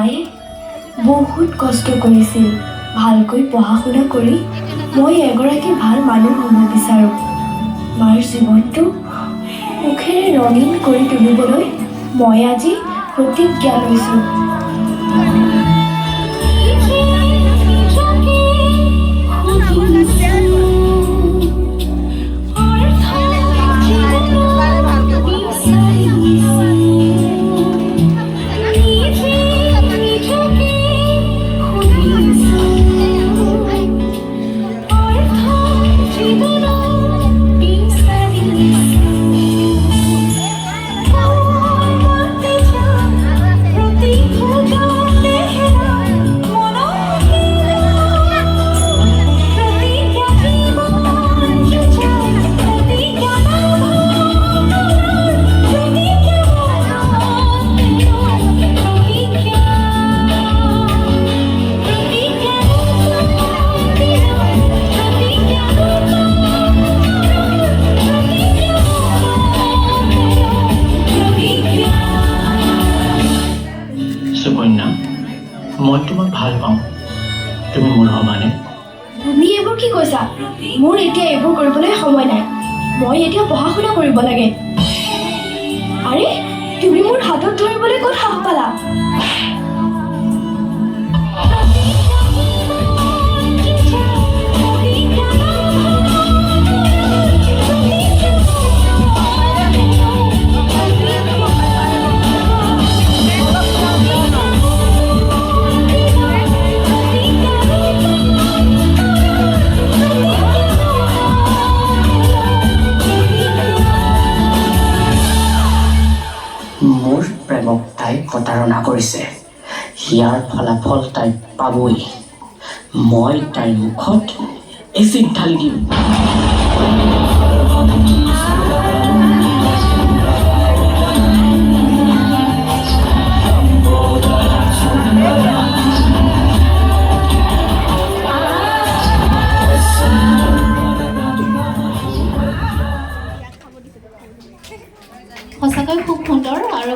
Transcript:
মায়ে বহুত কষ্ট কৰিছিল ভালকৈ পঢ়া শুনা কৰি মই এগৰাকী ভাল মানুহ হ'ব বিচাৰোঁ। মাৰ জীৱনটো সুখেৰে ৰঙীন কৰি তুলিবলৈ মই আজি প্ৰতিজ্ঞা লৈছোঁ। সুকন্যা, মই তোমাক ভাল পাওঁ। তুমি মোৰ হ'বানে? তুমি এইবোৰ কি কৈছা? মোৰ এতিয়া এইবোৰ কৰিবলৈ সময় নাই। মই এতিয়া পঢ়া শুনা কৰিব লাগে। আৰে তুমি মোৰ হাতত ধৰিবলৈ ক'ত সাহ পালা? মোৰ প্ৰেমক তাই প্ৰতাৰণা কৰিছে। ইয়াৰ ফলাফল তাই পাবই। মই তাইৰ মুখত এচিড ঢালি দিম।